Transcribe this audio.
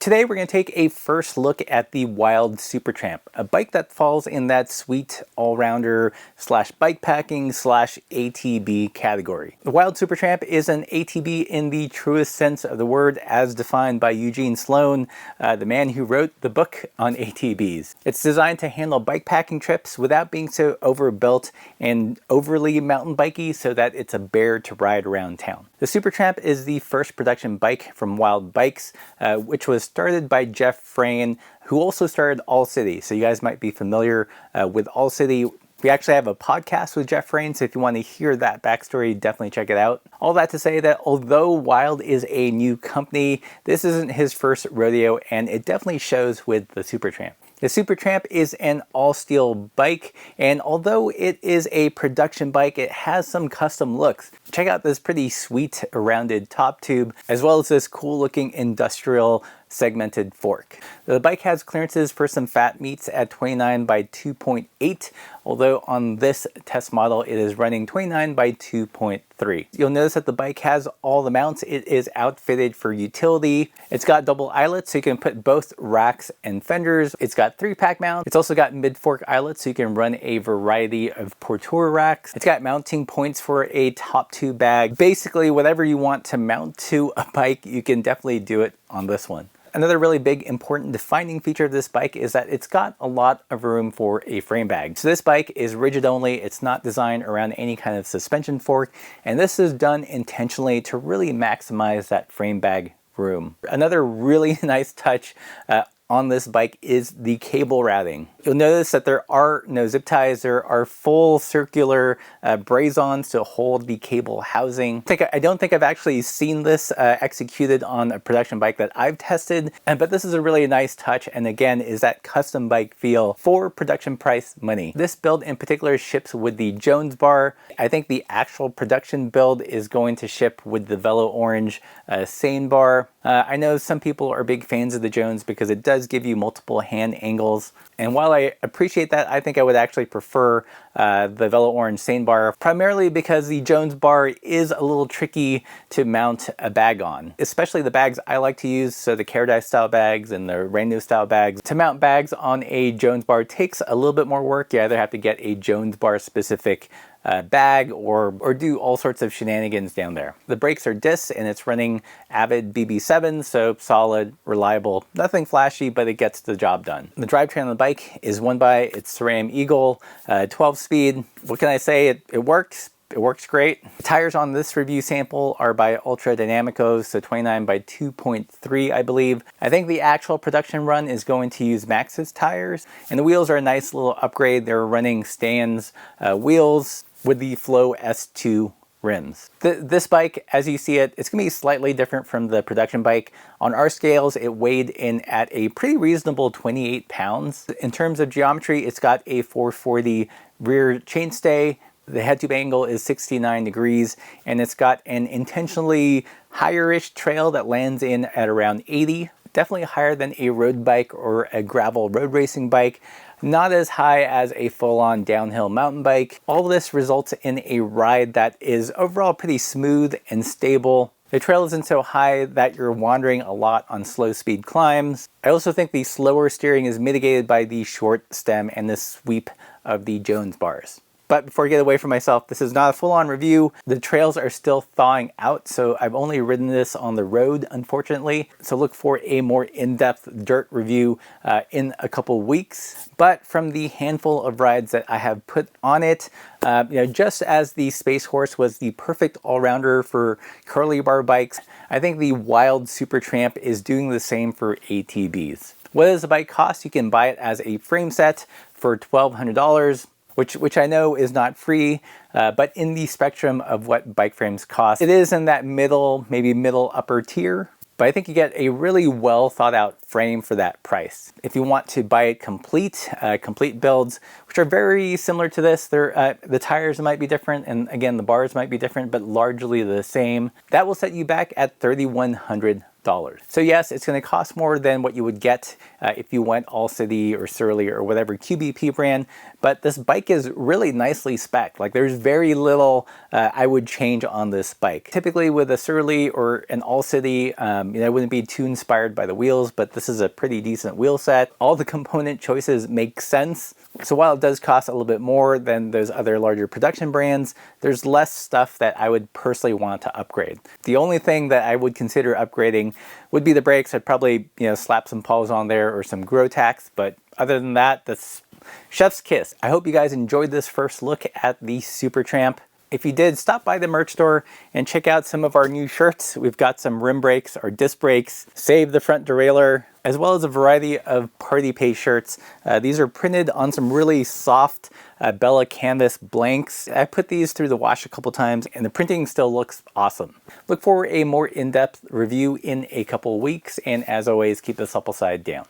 Today we're going to take a first look at the Wilde Supertramp, a bike that falls in that sweet all-rounder slash bikepacking slash ATB category. The Wilde Supertramp is an ATB in the truest sense of the word as defined by Eugene Sloan, the man who wrote the book on ATBs. It's designed to handle bikepacking trips without being so overbuilt and overly mountain bikey so that it's a bear to ride around town. The Supertramp is the first production bike from Wilde Bikes, which was started by Jeff Frayne, who also started All City. So you guys might be familiar with All City. We actually have a podcast with Jeff Frayne, so if you want to hear that backstory, definitely check it out. All that to say that although Wilde is a new company, this isn't his first rodeo, and it definitely shows with the Supertramp. The Supertramp is an all-steel bike, and although it is a production bike, it has some custom looks. Check out this pretty sweet rounded top tube, as well as this cool-looking industrial segmented fork. The bike has clearances for some fat meats at 29 by 2.8, although on this test model it is running 29 by 2.3. You'll notice that the bike has all the mounts. It is outfitted for utility. It's got double eyelets so you can put both racks and fenders. It's got 3-pack mount. It's also got mid-fork eyelets so you can run a variety of Portour racks. It's got mounting points for a top tube bag. Basically, whatever you want to mount to a bike, you can definitely do it on this one. Another really big, important defining feature of this bike is that it's got a lot of room for a frame bag. So this bike is rigid only, it's not designed around any kind of suspension fork, and this is done intentionally to really maximize that frame bag room. Another really nice touch on this bike is the cable routing. You'll notice that there are no zip ties. There are full circular braze-ons to hold the cable housing. I don't think I've actually seen this executed on a production bike that I've tested, but this is a really nice touch, and again is that custom bike feel for production price money. This build in particular ships with the Jones bar. I think the actual production build is going to ship with the Velo Orange Sane bar. I know some people are big fans of the Jones because it does give you multiple hand angles, and while I appreciate that, I think I would actually prefer the Velo Orange Sane bar, primarily because the Jones bar is a little tricky to mount a bag on, especially the bags I like to use, so the Paradise style bags and the Rainbow style bags. To mount bags on a Jones bar takes a little bit more work. You either have to get a Jones bar specific bag or do all sorts of shenanigans down there. The brakes are discs and it's running Avid BB7, so solid, reliable, nothing flashy, but it gets the job done. The drivetrain on the bike is one by its SRAM Eagle 12-speed. What can I say? It works. It works great. The tires on this review sample are by Ultra Dynamicos, so 29 by 2.3, I believe. I think the actual production run is going to use Maxxis tires, and the wheels are a nice little upgrade. They're running Stan's wheels with the Flow S2 rims. This bike, as you see it, it's going to be slightly different from the production bike. On our scales, it weighed in at a pretty reasonable 28 pounds. In terms of geometry, it's got a 440 rear chainstay. The head tube angle is 69 degrees, and it's got an intentionally higher-ish trail that lands in at around 80. Definitely higher than a road bike or a gravel road racing bike. Not as high as a full-on downhill mountain bike. All of this results in a ride that is overall pretty smooth and stable. The trail isn't so high that you're wandering a lot on slow speed climbs. I also think the slower steering is mitigated by the short stem and the sweep of the Jones bars. But before I get away from myself, this is not a full-on review. The trails are still thawing out, so I've only ridden this on the road, unfortunately. So look for a more in-depth dirt review in a couple weeks. But from the handful of rides that I have put on it, just as the Space Horse was the perfect all-rounder for curly bar bikes, I think the Wilde Supertramp is doing the same for ATBs. What does the bike cost? You can buy it as a frame set for $1,200. Which I know is not free, but in the spectrum of what bike frames cost, it is in that middle, maybe middle upper tier. But I think you get a really well thought out frame for that price. If you want to buy it complete builds, which are very similar to this, the tires might be different, and again, the bars might be different, but largely the same. That will set you back at $3,100. So yes, it's going to cost more than what you would get if you went All City or Surly or whatever QBP brand, but this bike is really nicely spec'd. Like there's very little I would change on this bike. Typically with a Surly or an All City, I wouldn't be too inspired by the wheels, but this is a pretty decent wheel set. All the component choices make sense. So while it does cost a little bit more than those other larger production brands, there's less stuff that I would personally want to upgrade. The only thing that I would consider upgrading would be the brakes. I'd probably, slap some Paws on there or some Grotax, but other than that, that's chef's kiss. I hope you guys enjoyed this first look at the Supertramp. If you did, stop by the merch store and check out some of our new shirts. We've got some rim brakes, our disc brakes, Save the Front Derailleur, as well as a variety of party pace shirts. These are printed on some really soft Bella canvas blanks. I put these through the wash a couple times and the printing still looks awesome. Look for a more in-depth review in a couple weeks, and as always, keep the supple side down.